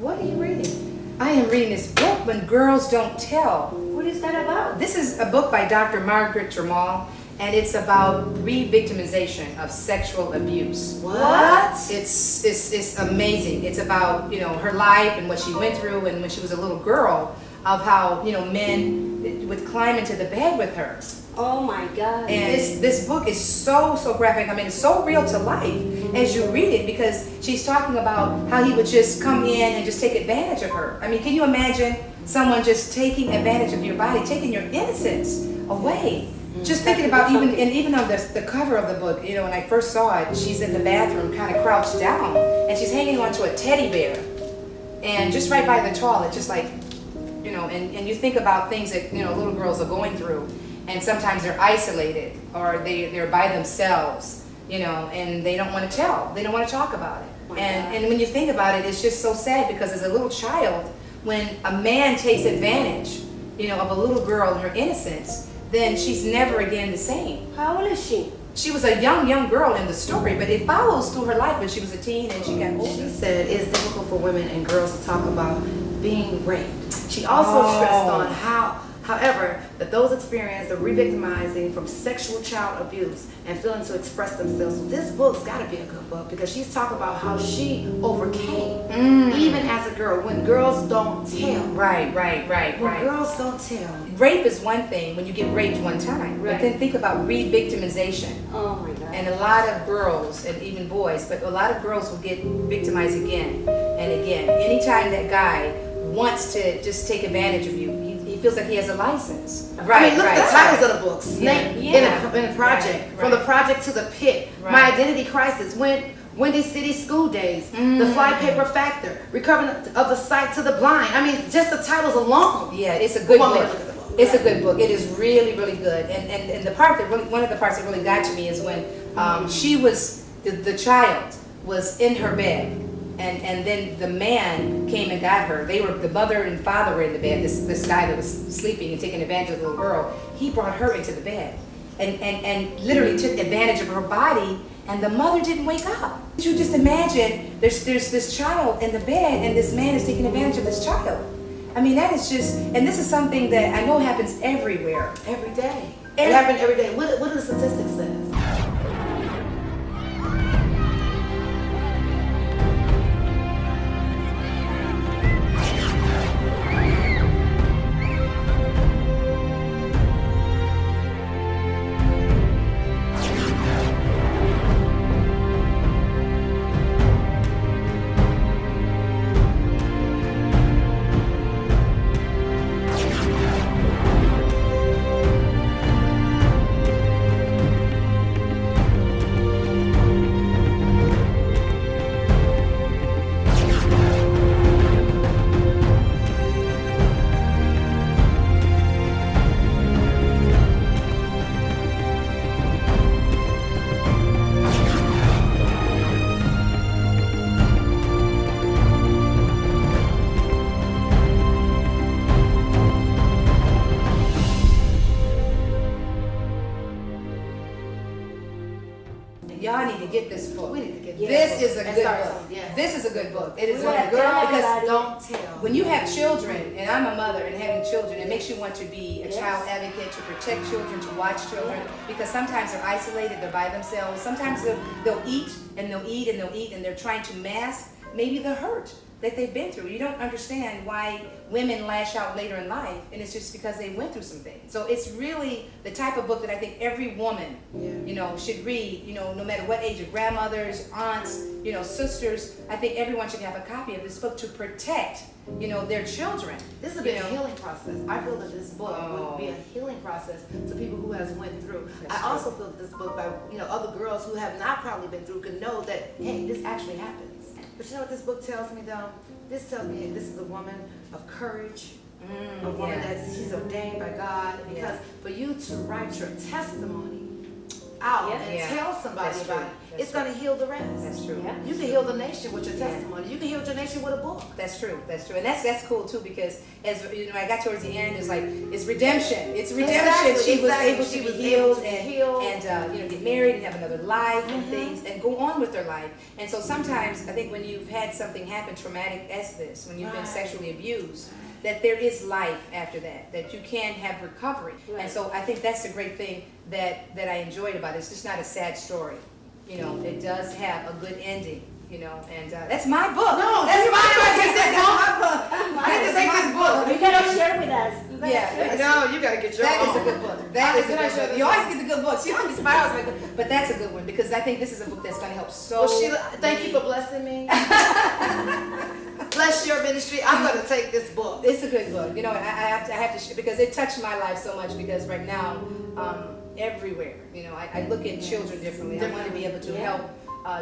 What are you reading? I am reading this book, When Girls Don't Tell. What is that about? This is a book by Dr. Margaret Jamal, and it's about re-victimization of sexual abuse. What? It's amazing. It's about, her life and what she went through, and when she was a little girl, of how, men would climb into the bed with her. Oh my God. And this book is so graphic. I mean, it's so real to life as you read it, because she's talking about how he would just come in and just take advantage of her. I mean, can you imagine someone just taking advantage of your body, taking your innocence away? Just thinking about even on the cover of the book, when I first saw it, she's in the bathroom kind of crouched down, and she's hanging onto a teddy bear, and just right by the toilet, just like, and you think about things that, little girls are going through, and sometimes they're isolated, or they're by themselves, and they don't want to tell, they don't want to talk about it. And when you think about it, it's just so sad, because as a little child, when a man takes advantage, of a little girl and her innocence, then she's never again the same. How old is she? She was a young girl in the story, but it follows through her life when she was a teen and she got older. She said it's difficult for women and girls to talk about being raped. She also stressed on however, that those experience the re-victimizing from sexual child abuse and feeling to express themselves. So this book's got to be a good book, because she's talking about how she overcame, even as a girl, when girls don't tell. Right. When girls don't tell. Rape is one thing when you get raped one time, but then think about re-victimization. Oh my God. And a lot of girls, and even boys, but a lot of girls will get victimized again and again. Anytime that guy wants to just take advantage of you, he feels like he has a license. I mean, look at the titles of the books. Snake in a project. From the project to the pit. My identity crisis. Windy City School Days. The Fly Paper Factor. Recovering of the sight to the blind. I mean, just the titles alone. Yeah, it's a good book. It's a good book. It is really good. And the part that one of the parts that really got to me is when she was the child was in her bed. And then the man came and got her. The mother and father were in the bed. This guy that was sleeping and taking advantage of the little girl, he brought her into the bed and literally took advantage of her body, and the mother didn't wake up. You just imagine there's this child in the bed, and this man is taking advantage of this child. I mean, that is just, and this is something that I know happens everywhere. Every day. It happens every day. What do the statistics say? Y'all need to get this book. We need to get this is a good book. Yeah. This is a good book. It is Yeah, a good tell because don't tell. when you have children, and I'm a mother, and having children, it makes you want to be a child advocate, to protect children, to watch children, because sometimes they're isolated, they're by themselves. Sometimes they'll eat and they'll eat and they'll eat, and they're trying to mask maybe the hurt that they've been through. You don't understand why women lash out later in life, and it's just because they went through some things. So it's really the type of book that I think every woman, should read, no matter what age, your grandmothers, aunts, sisters. I think everyone should have a copy of this book to protect, their children. This will be a healing process. I feel that this book would be a healing process to people who has went through. I also feel that this book by other girls who have not probably been through can know that, hey, this actually happens. But you know what this book tells me, though? This tells me this is a woman of courage, a woman that she's ordained by God. Because for you to write your testimony out and tell somebody about it, it's going to heal the rest. That's true. Yeah. You can heal the nation with your Yeah. testimony. You can heal your nation with a book. That's true. That's true, and that's cool too, because as you know, I got towards the end. It's like it's redemption. It's redemption. Exactly, She was exactly. able She to was be healed able to be and healed. you know, get married and have another life and things and go on with their life. And so sometimes I think when you've had something happen traumatic as this, when you've been Right. sexually abused, that there is life after that. That you can have recovery. Right. And so I think that's the great thing that I enjoyed about it. It's just not a sad story. You know, it does have a good ending. You know, and that's my book. No, that's you my might book. take this book. That is Take my this book. You gotta share with us. You gotta Yeah, share. No, you got to get your That own. is a good book. That is a Can I good share book. this You one? always get the good books. You always smiles like that. But that's a good one because I think this is a book that's going to help so. Well, Sheila, thank you for blessing me. Bless your ministry. I'm going to take this book. It's a good book. You know, I have to share because it touched my life so much because right now, everywhere, you know, I look at children differently. I want to be able to help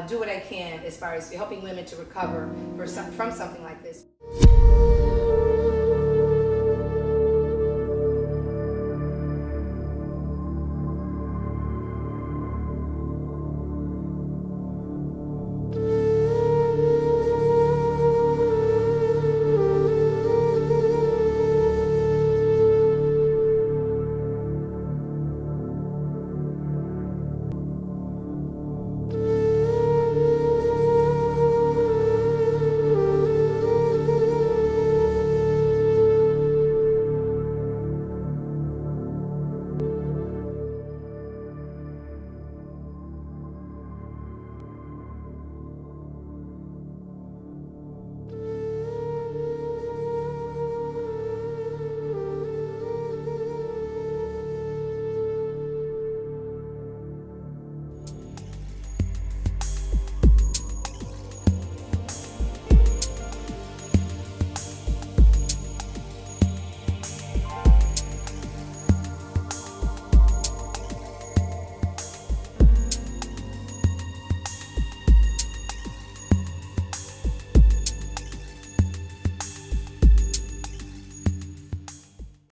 do what I can as far as helping women to recover from something like this.